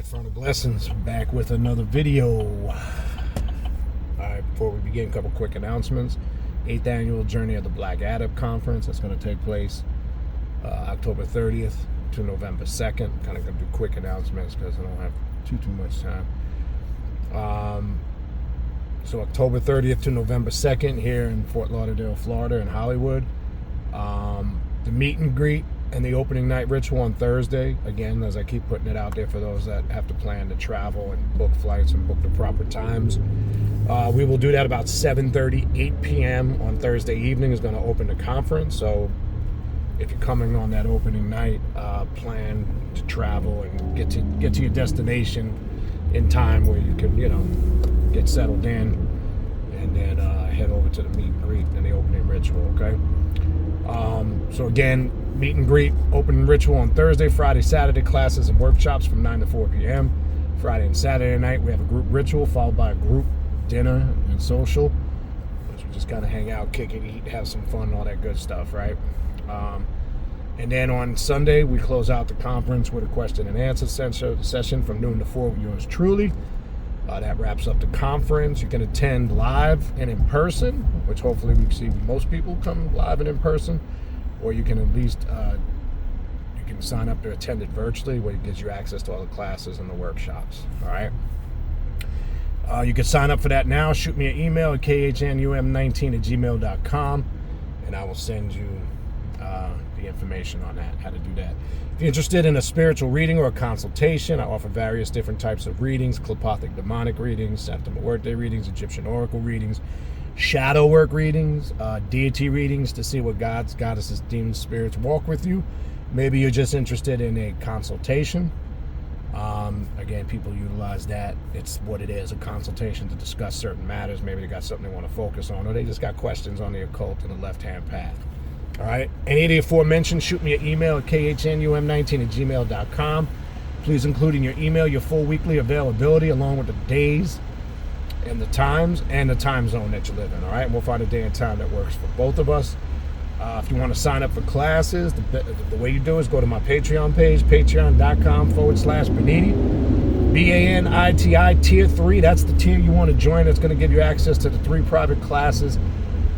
Frontal Blessings, back with another video. Alright, before we begin, a couple quick announcements. 8th annual Journey of the Black Adab Conference. That's going to take place October 30th to November 2nd. Kind of going to do quick announcements because I don't have too much time. So October 30th to November 2nd here in Fort Lauderdale, Florida, in Hollywood. The meet and greet and the opening night ritual on Thursday. Again, as I keep putting it out there for those that have to plan to travel and book flights and book the proper times. We will do that about 7:30, 8 p.m. on Thursday evening is going to open the conference. So if you're coming on that opening night, plan to travel and get to your destination in time where you can, get settled in and then head over to the meet and greet and the opening ritual, okay? So again, meet and greet, opening ritual on Thursday, Friday, Saturday, classes and workshops from 9 to 4 p.m. Friday and Saturday night, we have a group ritual followed by a group dinner and social, which we just kind of hang out, kick it, eat, have some fun, all that good stuff, right? And then on Sunday, we close out the conference with a question and answer session from noon to 4 with yours truly. That wraps up the conference. You can attend live and in person, which hopefully we see most people come live and in person, or you can at least you can sign up to attend it virtually, where it gives you access to all the classes and the workshops. All right. You can sign up for that now. Shoot me an email at khnum19@gmail.com, and I will send you the information on that, how to do that. If you're interested in a spiritual reading or a consultation, I offer various different types of readings: Klipothic demonic readings, Septima Workday readings, Egyptian oracle readings, shadow work readings, deity readings to see what gods, goddesses, demons, spirits walk with you. Maybe you're just interested in a consultation. Again, people utilize that. It's what it is, a consultation to discuss certain matters. Maybe they got something they want to focus on, or they just got questions on the occult and the left-hand path. All right. Any of the aforementioned, shoot me an email at khnum19@gmail.com. Please include in your email your full weekly availability along with the days and the times and the time zone that you live in. All right. And we'll find a day and time that works for both of us. If you want to sign up for classes, the way you do is go to my Patreon page, patreon.com/Baniti, BANITI, tier 3. That's the tier you want to join. That's going to give you access to the 3 private classes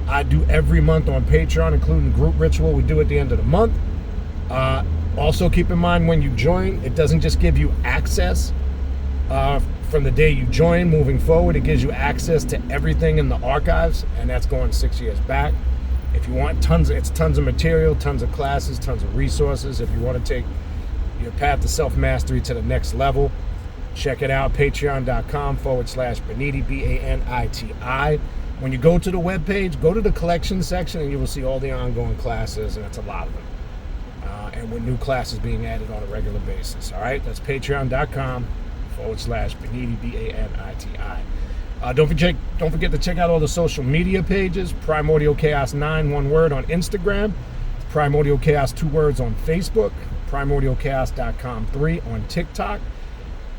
I do every month on Patreon, including the group ritual we do at the end of the month. Also, keep in mind when you join, it doesn't just give you access from the day you join moving forward. It gives you access to everything in the archives, and that's going 6 years back. If you want tons of material, tons of classes, tons of resources. If you want to take your path to self-mastery to the next level, check it out, patreon.com/Baniti, BANITI. When you go to the webpage, go to the collection section and you will see all the ongoing classes, and it's a lot of them. And with new classes being added on a regular basis. All right, that's patreon.com/Baniti, BANITI. Don't forget to check out all the social media pages. Primordial Chaos 9, one word, on Instagram. Primordial Chaos 2 words on Facebook. PrimordialChaos.com 3 on TikTok.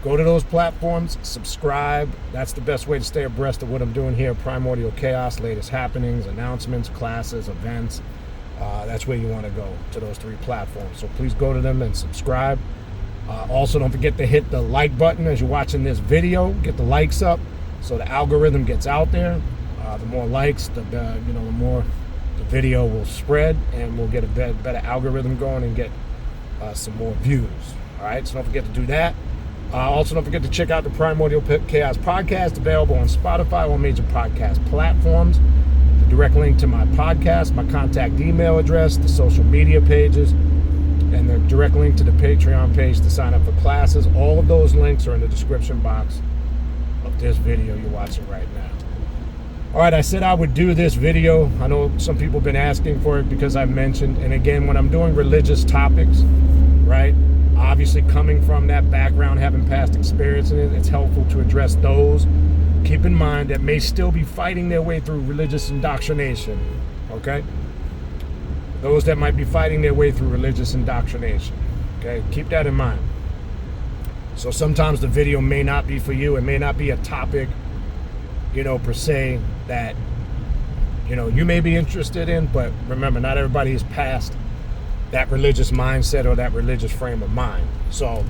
Go to those platforms, subscribe. That's the best way to stay abreast of what I'm doing here. Primordial Chaos, latest happenings, announcements, classes, events. That's where you want to go, to those 3 platforms. So please go to them and subscribe. Also, don't forget to hit the like button as you're watching this video. Get the likes up so the algorithm gets out there. The more likes, the more the video will spread, and we'll get a better algorithm going and get some more views. All right, so don't forget to do that. Also, don't forget to check out the Primordial Chaos podcast, available on Spotify, all major podcast platforms. The direct link to my podcast, my contact email address, the social media pages, and the direct link to the Patreon page to sign up for classes. All of those links are in the description box of this video you're watching right now. All right, I said I would do this video. I know some people have been asking for it because I mentioned, and again, when I'm doing religious topics, right, obviously coming from that background, having past experience in it, it's helpful to address those, keep in mind, that may still be fighting their way through religious indoctrination, okay? Those that might be fighting their way through religious indoctrination, okay? Keep that in mind. So sometimes the video may not be for you. It may not be a topic, per se, that, you may be interested in, but remember, not everybody is past that religious mindset or that religious frame of mind. So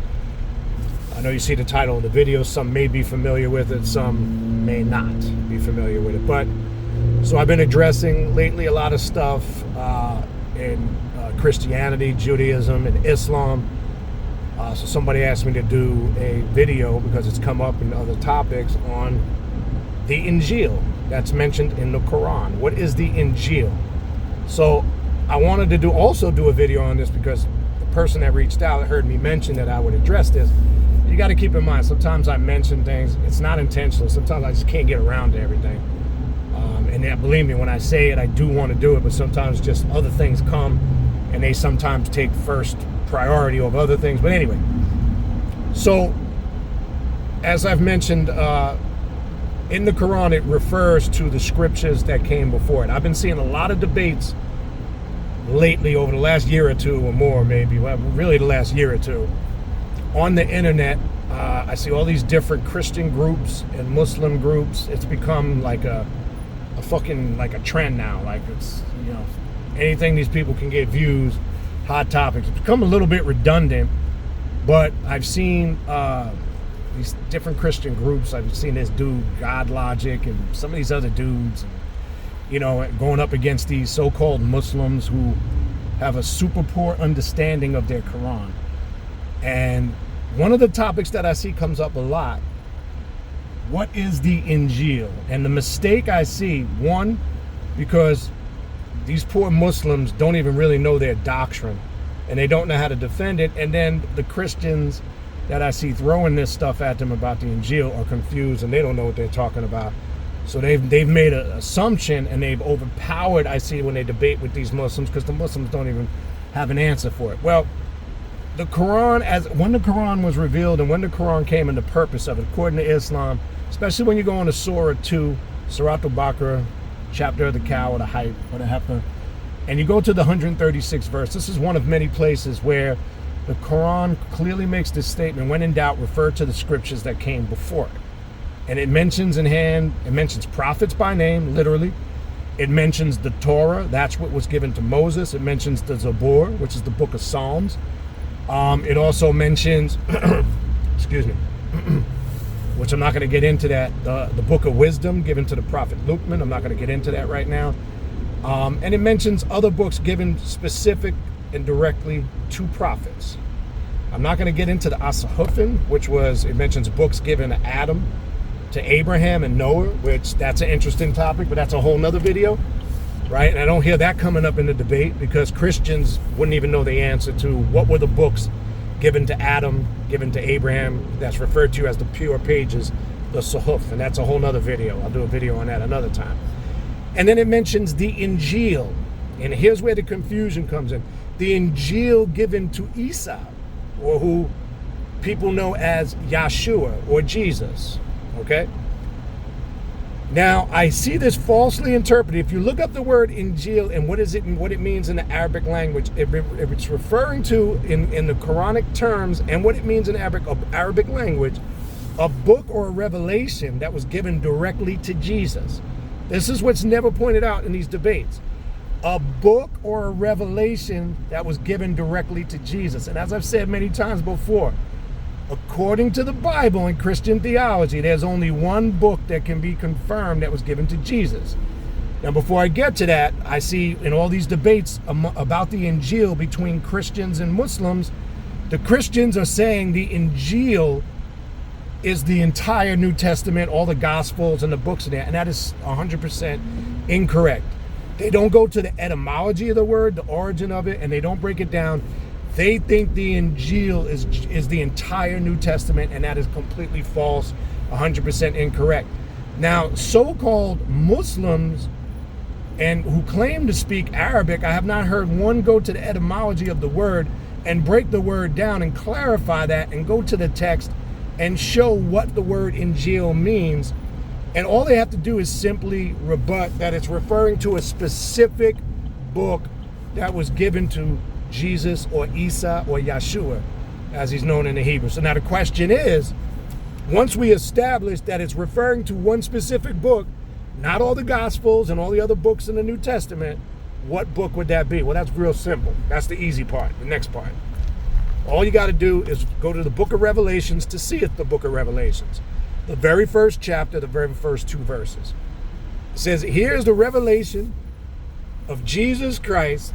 I know you see the title of the video. Some may be familiar with it, some may not be familiar with it. But so I've been addressing lately a lot of stuff in Christianity, Judaism, and Islam. So somebody asked me to do a video, because it's come up in other topics, on the Injil that's mentioned in the Quran. What is the Injil? So I wanted to also do a video on this, because the person that reached out heard me mention that I would address this. You got to keep in mind, sometimes I mention things, it's not intentional. Sometimes I just can't get around to everything. And believe me, when I say it, I do want to do it, but sometimes just other things come, and they sometimes take first priority over other things. But anyway, so as I've mentioned, in the Quran, it refers to the scriptures that came before it. I've been seeing a lot of debates lately over the last year or two, or more maybe, well, really the last year or two, on the internet. I see all these different Christian groups and Muslim groups. It's become like a fucking, like a trend now. Like, it's, you know, anything these people can get views, hot topics. It's become a little bit redundant, but I've seen these different Christian groups. I've seen this dude, God Logic, and some of these other dudes, you know, going up against these so-called Muslims who have a super poor understanding of their Quran. And one of the topics that I see comes up a lot: what is the Injil? And the mistake I see, one, because these poor Muslims don't even really know their doctrine, and they don't know how to defend it. And then the Christians that I see throwing this stuff at them about the Injil are confused, and they don't know what they're talking about. So they've made an assumption, and they've overpowered, I see, when they debate with these Muslims, because the Muslims don't even have an answer for it. Well, the Quran, when the Quran was revealed and when the Quran came and the purpose of it, according to Islam, especially when you go into Surah 2, Surah Al-Baqarah, chapter of the cow or the heifer or the heifer, and you go to the 136th verse. This is one of many places where the Quran clearly makes this statement: when in doubt, refer to the scriptures that came before it. And it mentions it mentions prophets by name, literally. It mentions the Torah, that's what was given to Moses. It mentions the Zabur, which is the book of Psalms. It also mentions, excuse me, which I'm not going to get into that, the book of wisdom given to the prophet Luqman. I'm not going to get into that right now. And it mentions other books given specific and directly to prophets. I'm not going to get into the Asahufin, it mentions books given to Adam, to Abraham and Noah, which that's an interesting topic, but that's a whole nother video, right? And I don't hear that coming up in the debate, because Christians wouldn't even know the answer to what were the books given to Adam, given to Abraham, that's referred to as the pure pages, the Suhuf, and that's a whole nother video. I'll do a video on that another time. And then it mentions the Injil, and here's where the confusion comes in. The Injil given to Isa, or who people know as Yeshua or Jesus, okay? Now, I see this falsely interpreted. If you look up the word Injil and what it means in the Arabic language, it's referring to, in the Quranic terms, and what it means in Arabic language, a book or a revelation that was given directly to Jesus. This is what's never pointed out in these debates. A book or a revelation that was given directly to Jesus. And as I've said many times before, according to the Bible and Christian theology, there's only one book that can be confirmed that was given to Jesus. Now, before I get to that, I see in all these debates about the Injil between Christians and Muslims, the Christians are saying the Injil is the entire New Testament, all the Gospels and the books in there, and that is 100% incorrect. They don't go to the etymology of the word, the origin of it, and they don't break it down. They think the Injil is the entire New Testament, and that is completely false, 100% incorrect. Now, so-called Muslims and who claim to speak Arabic, I have not heard one go to the etymology of the word and break the word down and clarify that and go to the text and show what the word Injil means. And all they have to do is simply rebut that it's referring to a specific book that was given to Jesus or Isa or Yeshua, as he's known in the Hebrew. So now the question is, once we establish that it's referring to one specific book, not all the Gospels and all the other books in the New Testament, what book would that be? Well, that's real simple. That's the easy part, the next part. All you got to do is go to the book of Revelations to see it's the book of Revelations. The very first chapter, the very first 2 verses. It says, here's the revelation of Jesus Christ,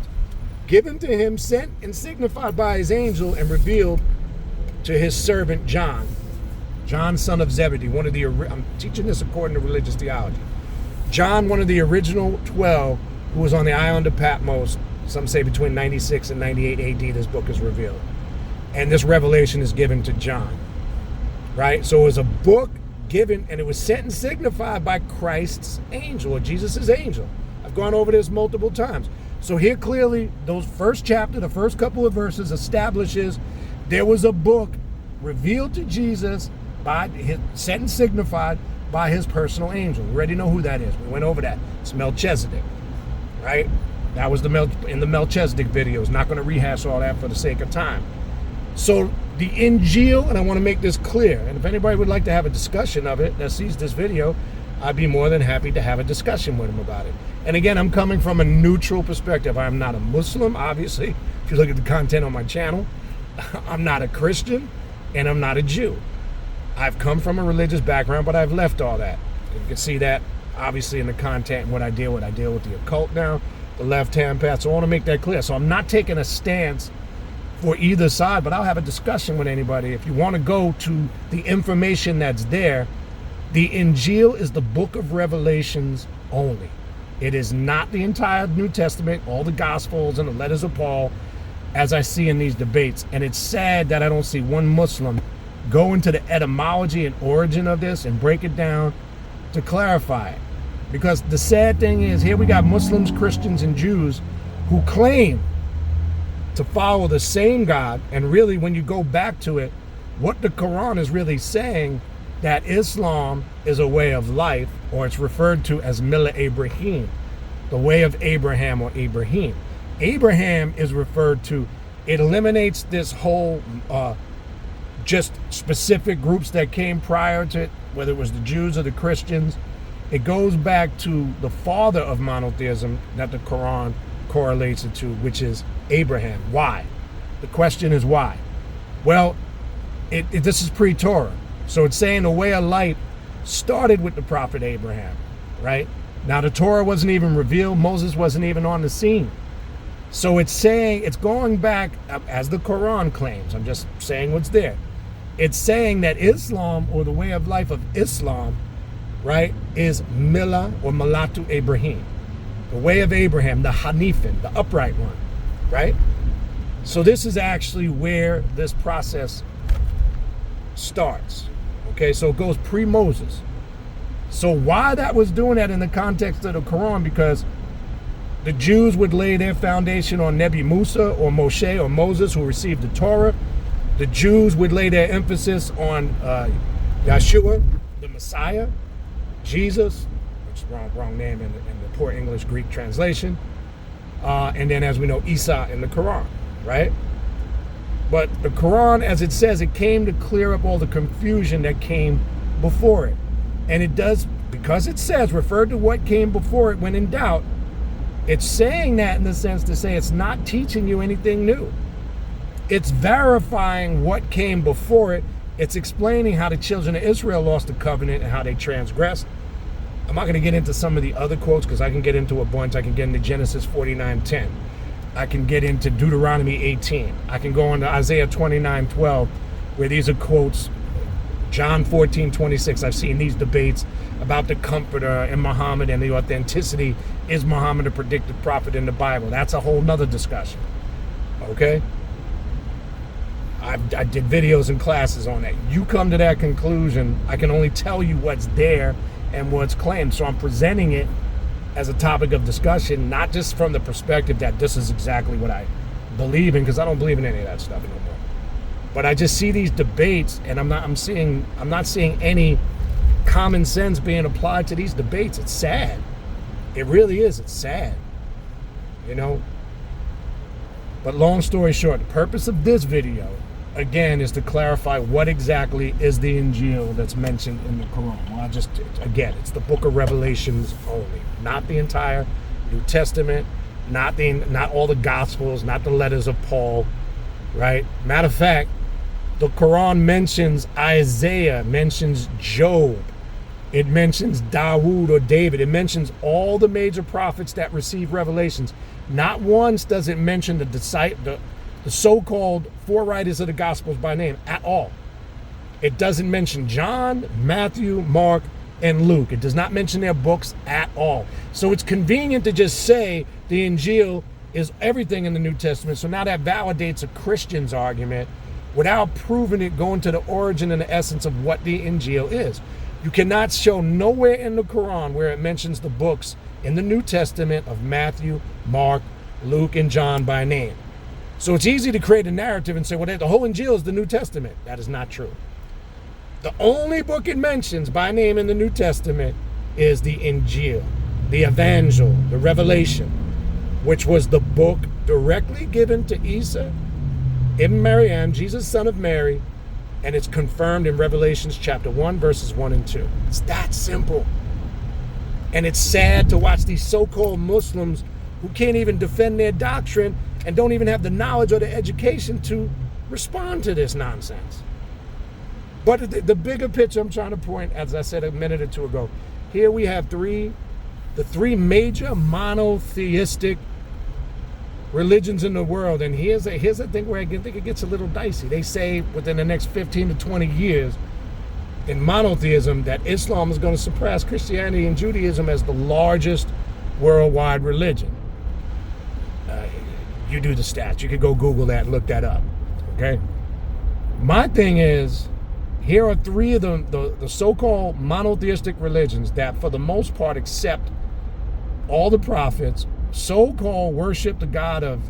given to him, sent and signified by his angel, and revealed to his servant John. John, son of Zebedee, I'm teaching this according to religious theology. John, one of the original 12, who was on the island of Patmos, some say between 96 and 98 AD, this book is revealed. And this revelation is given to John, right? So it was a book given, and it was sent and signified by Christ's angel, or Jesus' angel. I've gone over this multiple times. So here clearly, those first chapter, the first couple of verses establishes there was a book revealed to Jesus, sent and signified by his personal angel. We already know who that is. We went over that. It's Melchizedek, right? That was in the Melchizedek videos. Not going to rehash all that for the sake of time. So the Injil, and I want to make this clear, and if anybody would like to have a discussion of it that sees this video, I'd be more than happy to have a discussion with them about it. And again, I'm coming from a neutral perspective. I'm not a Muslim, obviously, if you look at the content on my channel. I'm not a Christian, and I'm not a Jew. I've come from a religious background, but I've left all that. You can see that, obviously, in the content and what I deal with. I deal with the occult now, the left-hand path, so I want to make that clear. So I'm not taking a stance for either side, but I'll have a discussion with anybody. If you want to go to the information that's there, the Injil is the book of Revelations only. It is not the entire New Testament, all the Gospels and the letters of Paul, as I see in these debates. And it's sad that I don't see one Muslim go into the etymology and origin of this and break it down to clarify it. Because the sad thing is, here we got Muslims, Christians, and Jews who claim to follow the same God, and really when you go back to it, what the Quran is really saying, that Islam is a way of life, or it's referred to as Millah Ibrahim, the way of Abraham or Ibrahim. Abraham is referred to, it eliminates this whole just specific groups that came prior to it, whether it was the Jews or the Christians. It goes back to the father of monotheism that the Quran correlates it to, which is Abraham. Why? The question is why? Well, this is pre-Torah. So it's saying the way of life started with the prophet Abraham, right? Now the Torah wasn't even revealed. Moses wasn't even on the scene. So it's saying, it's going back, as the Quran claims, I'm just saying what's there. It's saying that Islam, or the way of life of Islam, right, is Millah or Malatu Ibrahim. The way of Abraham, the Hanifin, the upright one, right? So this is actually where this process starts. Okay, so it goes pre-Moses. So why that was doing that in the context of the Quran? Because the Jews would lay their foundation on Nebi Musa or Moshe or Moses, who received the Torah. The Jews would lay their emphasis on Yeshua, the Messiah, Jesus, which is wrong name in the poor English Greek translation. And then, as we know, Isa in the Quran, right? But the Quran, as it says, it came to clear up all the confusion that came before it. And it does, because it says, referred to what came before it when in doubt, it's saying that in the sense to say it's not teaching you anything new. It's verifying what came before it. It's explaining how the children of Israel lost the covenant and how they transgressed. I'm not going to get into some of the other quotes because I can get into a bunch. I can get into Genesis 49:10. I can get into Deuteronomy 18. I can go into Isaiah 29:12, where these are quotes. John 14:26. I've seen these debates about the Comforter and Muhammad and the authenticity. Is Muhammad a predicted prophet in the Bible? That's a whole nother discussion. Okay? I did videos and classes on that. You come to that conclusion. I can only tell you what's there and what's claimed. So I'm presenting it as a topic of discussion, not just from the perspective that this is exactly what I believe in, because I don't believe in any of that stuff anymore. But I just see these debates, and I'm not seeing any common sense being applied to these debates. It's sad. It really is. It's sad. You know? But long story short, the purpose of this video, again, is to clarify what exactly is the Injil that's mentioned in the Quran. Well, again, it's the book of Revelations only, not the entire New Testament, not all the Gospels, not the letters of Paul, right? Matter of fact, the Quran mentions Isaiah, mentions Job, it mentions Dawood or David, it mentions all the major prophets that receive revelations. Not once does it mention the so-called four writers of the Gospels by name at all. It doesn't mention John, Matthew, Mark, and Luke. It does not mention their books at all. So it's convenient to just say the Injil is everything in the New Testament. So now that validates a Christian's argument without proving it, going to the origin and the essence of what the Injil is. You cannot show nowhere in the Quran where it mentions the books in the New Testament of Matthew, Mark, Luke, and John by name. So it's easy to create a narrative and say, well, the whole Injil is the New Testament. That is not true. The only book it mentions by name in the New Testament is the Injil, the Evangel, the Revelation, which was the book directly given to Isa ibn Maryam, Jesus, son of Mary, and it's confirmed in Revelations chapter 1, verses 1 and 2. It's that simple. And it's sad to watch these so-called Muslims who can't even defend their doctrine and don't even have the knowledge or the education to respond to this nonsense. But the bigger picture I'm trying to point, as I said a minute or two ago, here we have the three major monotheistic religions in the world. And here's a thing where I think it gets a little dicey. They say within the next 15 to 20 years in monotheism that Islam is going to surpass Christianity and Judaism as the largest worldwide religion. You do the stats. You could go Google that and look that up. Okay? My thing is, here are three of the so-called monotheistic religions that for the most part accept all the prophets, so-called worship the God of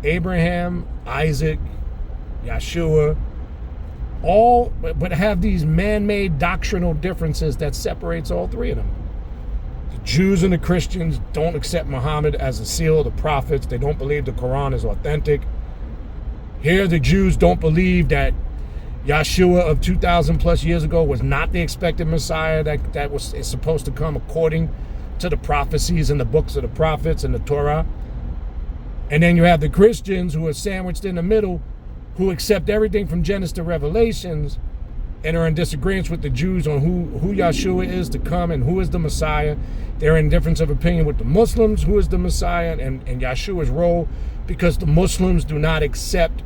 Abraham, Isaac, Yeshua, all, but have these man-made doctrinal differences that separates all three of them. The Jews and the Christians don't accept Muhammad as a seal of the prophets. They don't believe the Quran is authentic. Here the Jews don't believe that Yeshua of 2,000 plus years ago was not the expected Messiah that is supposed to come according to the prophecies in the books of the prophets and the Torah. And then you have the Christians who are sandwiched in the middle, who accept everything from Genesis to Revelations and are in disagreement with the Jews on who Yeshua is to come and who is the Messiah. They're in difference of opinion with the Muslims, who is the Messiah and Yeshua's role, because the Muslims do not accept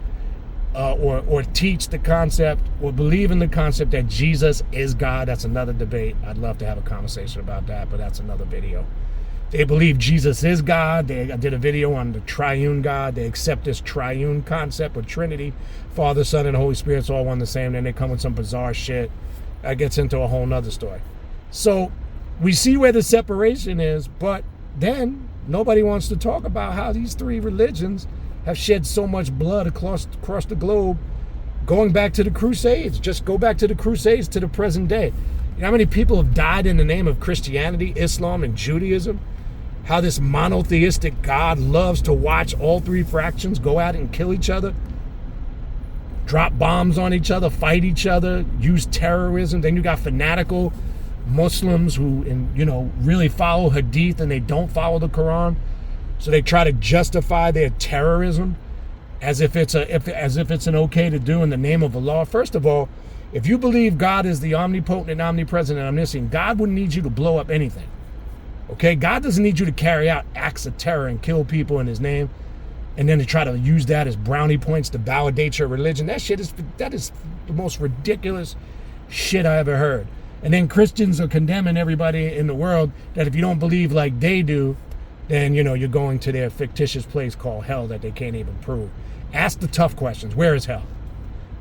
or teach the concept or believe in the concept that Jesus is God. That's another debate. I'd love to have a conversation about that, but that's another video. They believe Jesus is God. I did a video on the triune God. They accept this triune concept of Trinity, Father, Son, and Holy Spirit's all one the same. Then they come with some bizarre shit that gets into a whole nother story. So we see where the separation is, but then nobody wants to talk about how these three religions have shed so much blood across the globe, going back to the Crusades. Just go back to the Crusades to the present day. You know how many people have died in the name of Christianity, Islam, and Judaism? How this monotheistic God loves to watch all three fractions go out and kill each other, drop bombs on each other, fight each other, use terrorism. Then you got fanatical Muslims who, really follow Hadith and they don't follow the Quran. So they try to justify their terrorism as if it's an okay to do in the name of Allah. First of all, if you believe God is the omnipotent and omnipresent and omniscient, God wouldn't need you to blow up anything. Okay? God doesn't need you to carry out acts of terror and kill people in his name and then to try to use that as brownie points to validate your religion. That is the most ridiculous shit I ever heard. And then Christians are condemning everybody in the world that if you don't believe like they do, then, you're going to their fictitious place called hell that they can't even prove. Ask the tough questions. Where is hell?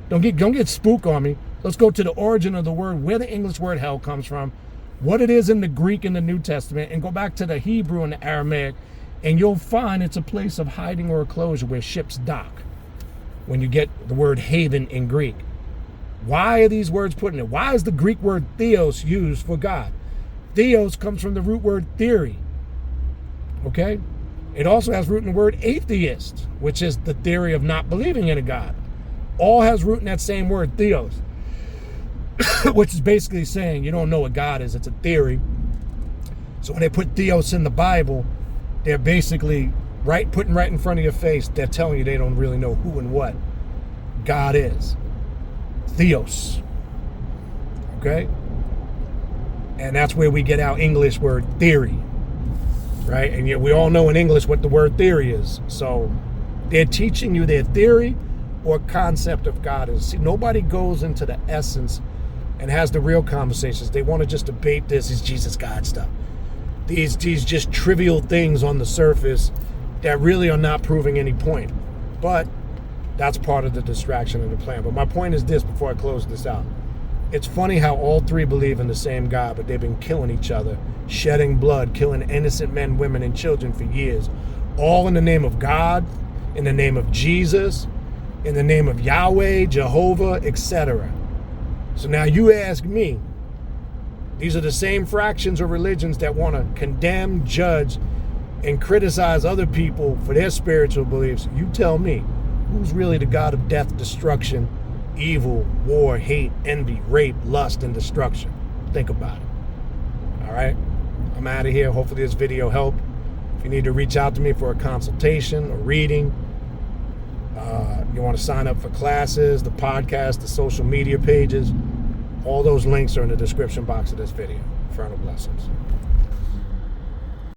Don't get spooked on me. Let's go to the origin of the word, where the English word hell comes from, what it is in the Greek in the New Testament, and go back to the Hebrew and the Aramaic, and you'll find it's a place of hiding or closure where ships dock when you get the word haven in Greek. Why are these words put in it? Why is the Greek word theos used for God? Theos comes from the root word theory. Okay? It also has root in the word atheist, which is the theory of not believing in a God. All has root in that same word, theos, which is basically saying you don't know what God is. It's a theory. So when they put theos in the Bible, they're basically putting right in front of your face. They're telling you they don't really know who and what God is. Theos. Okay? And that's where we get our English word theory. Right? And yet we all know in English what the word theory is. So they're teaching you their theory or concept of God is. See, nobody goes into the essence and has the real conversations. They want to just debate this is Jesus God stuff. These just trivial things on the surface that really are not proving any point. But that's part of the distraction of the plan. But my point is this before I close this out. It's funny how all three believe in the same God, but they've been killing each other, shedding blood, killing innocent men, women, and children for years. All in the name of God, in the name of Jesus, in the name of Yahweh, Jehovah, etc. So now you ask me, these are the same fractions of religions that want to condemn, judge, and criticize other people for their spiritual beliefs. You tell me, who's really the God of death, destruction, evil, war, hate, envy, rape, lust, and destruction? Think about it. All right? I'm out of here. Hopefully this video helped. If you need to reach out to me for a consultation, a reading, you want to sign up for classes, the podcast, the social media pages, all those links are in the description box of this video. Infernal blessings.